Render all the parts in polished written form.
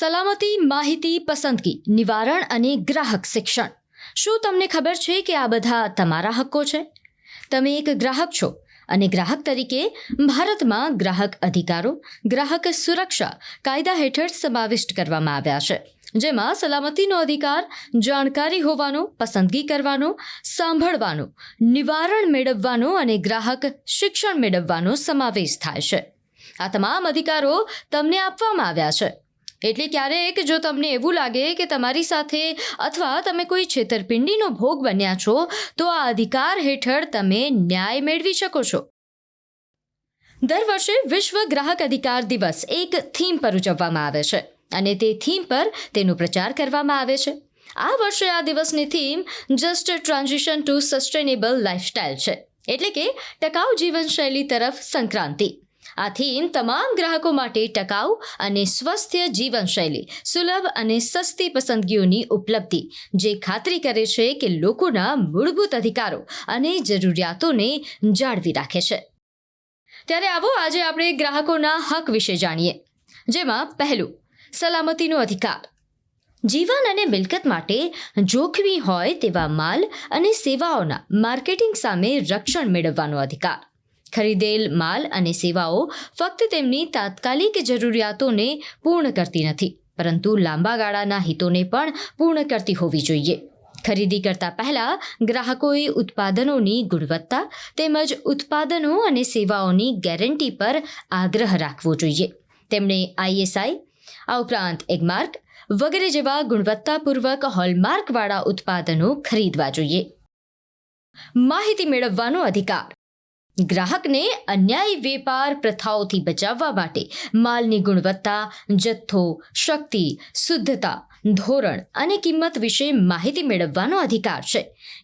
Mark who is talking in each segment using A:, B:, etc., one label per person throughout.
A: સલામતી, માહિતી, પસંદગી, નિવારણ અને ગ્રાહક શિક્ષણ. શું તમને ખબર છે કે આ બધા તમારા હક્કો છે? તમે એક ગ્રાહક છો અને ગ્રાહક તરીકે ભારતમાં ગ્રાહક અધિકારો, ગ્રાહક સુરક્ષા કાયદા હેઠળ સમાવિષ્ટ કરવામાં આવ્યા છે, જેમાં સલામતીનો અધિકાર, જાણકારી હોવાનો, પસંદગી કરવાનો, સાંભળવાનો, નિવારણ મેળવવાનો અને ગ્રાહક શિક્ષણ મેળવવાનો સમાવેશ થાય છે. આ તમામ અધિકારો તમને આપવામાં આવ્યા છે. એટલે ક્યારેક જો તમને એવું લાગે કે તમારી સાથે અથવા તમે કોઈ છેતરપિંડીનો ભોગ બન્યા છો, તો આ અધિકાર હેઠળ તમે ન્યાય મેળવી શકો છો. દર વર્ષે વિશ્વ ગ્રાહક અધિકાર દિવસ એક થીમ પર ઉજવવામાં આવે છે અને તે થીમ પર તેનો પ્રચાર કરવામાં આવે છે. આ વર્ષે આ દિવસની theme just transition to sustainable lifestyle છે, એટલે કે ટકાઉ જીવનશૈલી તરફ સંક્રાંતિ. આ થીમ તમામ ગ્રાહકો માટે ટકાઉ અને સ્વસ્થ જીવનશૈલી, સુલભ અને સસ્તી પસંદગીઓની ઉપલબ્ધિ, જે ખાતરી કરે છે કે લોકોના મૂળભૂત અધિકારો અને જરૂરિયાતોને જાળવી રાખે છે. ત્યારે આવો આજે આપણે ગ્રાહકોના હક વિશે જાણીએ, જેમાં પહેલું, સલામતીનો અધિકાર. જીવન અને મિલકત માટે જોખમી હોય તેવા માલ અને સેવાઓના માર્કેટિંગ સામે રક્ષણ મેળવવાનો અધિકાર. ખરીદેલ માલ અને સેવાઓ ફક્ત તેમની તાત્કાલિક જરૂરિયાતોને પૂર્ણ કરતી નથી, પરંતુ લાંબા ગાળાના હિતોને પણ પૂર્ણ કરતી હોવી જોઈએ. ખરીદી કરતા પહેલા ગ્રાહકોએ ઉત્પાદનોની ગુણવત્તા તેમજ ઉત્પાદનો અને સેવાઓની ગેરંટી પર આગ્રહ રાખવો જોઈએ. તેમણે ISI, આ ઉપરાંત એગમાર્ક વગેરે જેવા ગુણવત્તાપૂર્વક હોલમાર્કવાળા ઉત્પાદનો ખરીદવા જોઈએ. માહિતી મેળવવાનો અધિકાર. ગ્રાહકને અન્યાયી વેપાર પ્રથાઓથી બચાવવા માટે માલની ગુણવત્તા, જથ્થો, શક્તિ, શુદ્ધતા, ધોરણ અને કિંમત વિશે માહિતી મેળવવાનો અધિકાર છે.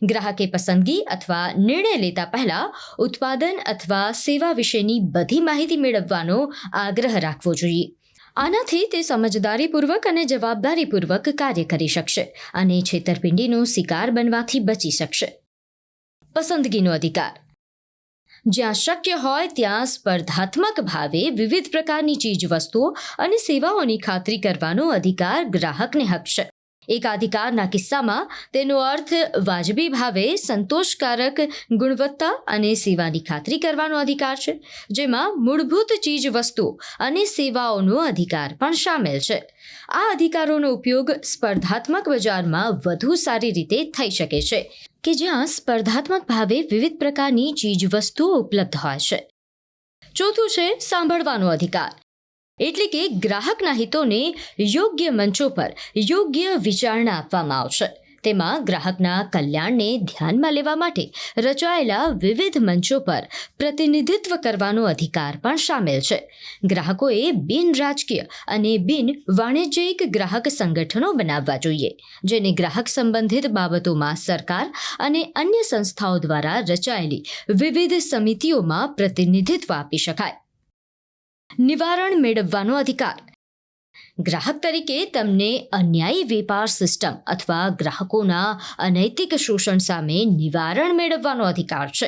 A: ગ્રાહકે પસંદગી અથવા નિર્ણય લેતા પહેલા ઉત્પાદન અથવા સેવા વિશેની બધી માહિતી મેળવવાનો આગ્રહ રાખવો જોઈએ. આનાથી તે સમજદારીપૂર્વક અને જવાબદારીપૂર્વક કાર્ય કરી શકશે અને છેતરપિંડીનો શિકાર બનવાથી બચી શકશે. પસંદગીનો અધિકાર. જ્યાં શક્ય હોય ત્યાં સ્પર્ધાત્મક ભાવે વિવિધ પ્રકારની ચીજવસ્તુઓ અને સેવાઓની ખાતરી કરવાનો અધિકાર ગ્રાહકને હક છે. એકાધિકારના કિસ્સામાં તેનો અર્થ વાજબી ભાવે સંતોષકારક ગુણવત્તા અને સેવાની ખાતરી કરવાનો અધિકાર છે, જેમાં મૂળભૂત ચીજવસ્તુઓ અને સેવાઓનો અધિકાર પણ સામેલ છે. આ અધિકારોનો ઉપયોગ સ્પર્ધાત્મક બજારમાં વધુ સારી રીતે થઈ શકે છે કે જ્યાં સ્પર્ધાત્મક ભાવે વિવિધ પ્રકારની ચીજવસ્તુઓ ઉપલબ્ધ હોય છે. ચોથું છે સાંભળવાનો અધિકાર. એટલે કે ગ્રાહકના હિતોને યોગ્ય મંચો પર યોગ્ય વિચારણા આપવામાં આવશે. તેમાં ગ્રાહકના કલ્યાણને ધ્યાનમાં લેવા માટે રચાયેલા વિવિધ મંચો પર પ્રતિનિધિત્વ કરવાનો અધિકાર પણ સામેલ છે. ગ્રાહકોએ બિન રાજકીય અને બિન વાણિજ્યિક ગ્રાહક સંગઠનો બનાવવા જોઈએ, જેને ગ્રાહક સંબંધિત બાબતોમાં સરકાર અને અન્ય સંસ્થાઓ દ્વારા રચાયેલી વિવિધ સમિતિઓમાં પ્રતિનિધિત્વ આપી શકાય. નિવારણ મેળવવાનો અધિકાર. ગ્રાહક તરીકે તમને અન્યાયી વેપાર સિસ્ટમ અથવા ગ્રાહકોના અનૈતિક શોષણ સામે નિવારણ મેળવવાનો અધિકાર છે.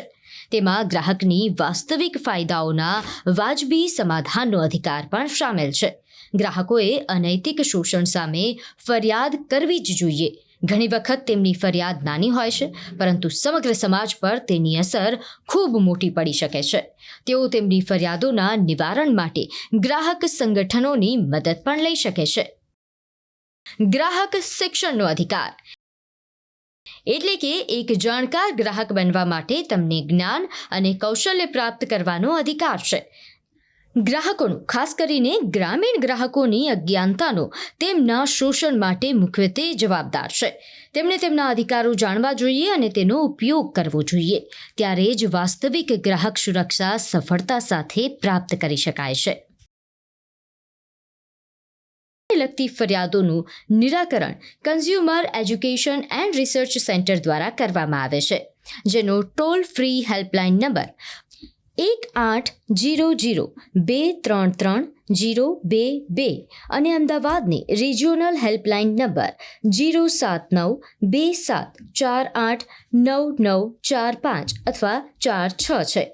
A: તેમાં ગ્રાહકની વાસ્તવિક ફાયદાઓના વાજબી સમાધાનનો અધિકાર પણ સામેલ છે. ગ્રાહકોએ અનૈતિક શોષણ સામે ફરિયાદ કરવી જ જોઈએ. ઘણી વખત તેમની ફરિયાદ નાની હોય છે, પરંતુ સમગ્ર સમાજ પર તેની અસર ખૂબ મોટી પડી શકે છે. તેઓ તેમની ફરિયાદોના નિવારણ માટે ગ્રાહક સંગઠનોની મદદ પણ લઈ શકે છે. ગ્રાહક શિક્ષણનો અધિકાર. એટલે કે એક જાણકાર ગ્રાહક બનવા માટે તમને જ્ઞાન અને કૌશલ્ય પ્રાપ્ત કરવાનો અધિકાર છે. ગ્રાહકોનું, ખાસ કરીને ગ્રામીણ ગ્રાહકોની અજ્ઞાનતાનો તેમના શોષણ માટે મુખ્યત્વે જવાબદાર છે. તેમણે તેમના અધિકારો જાણવા જોઈએ અને તેનો ઉપયોગ કરવો જોઈએ. ત્યારે જ વાસ્તવિક ગ્રાહક સુરક્ષા સફળતા સાથે પ્રાપ્ત કરી શકાય છે. લગતી ફરિયાદોનું નિરાકરણ consumer education and research centre દ્વારા કરવામાં આવે છે, જેનો ટોલ ફ્રી હેલ્પલાઇન નંબર 1800-233 022 અને અમદાવાદની રિજિયોનલ હેલ્પલાઇન નંબર 07927489945 અથવા 46 છે.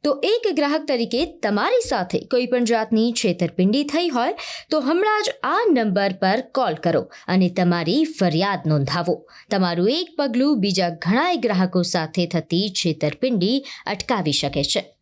A: તો એક ગ્રાહક તરીકે તમારી સાથે કોઈ પણ જાતની છેતરપિંડી થઈ હોય તો હમણાં જ આ નંબર પર કોલ કરો અને તમારી ફરિયાદ નોંધાવો. તમારું એક પગલું બીજા ઘણાય ગ્રાહકો સાથે થતી છેતરપિંડી અટકાવી શકે છે.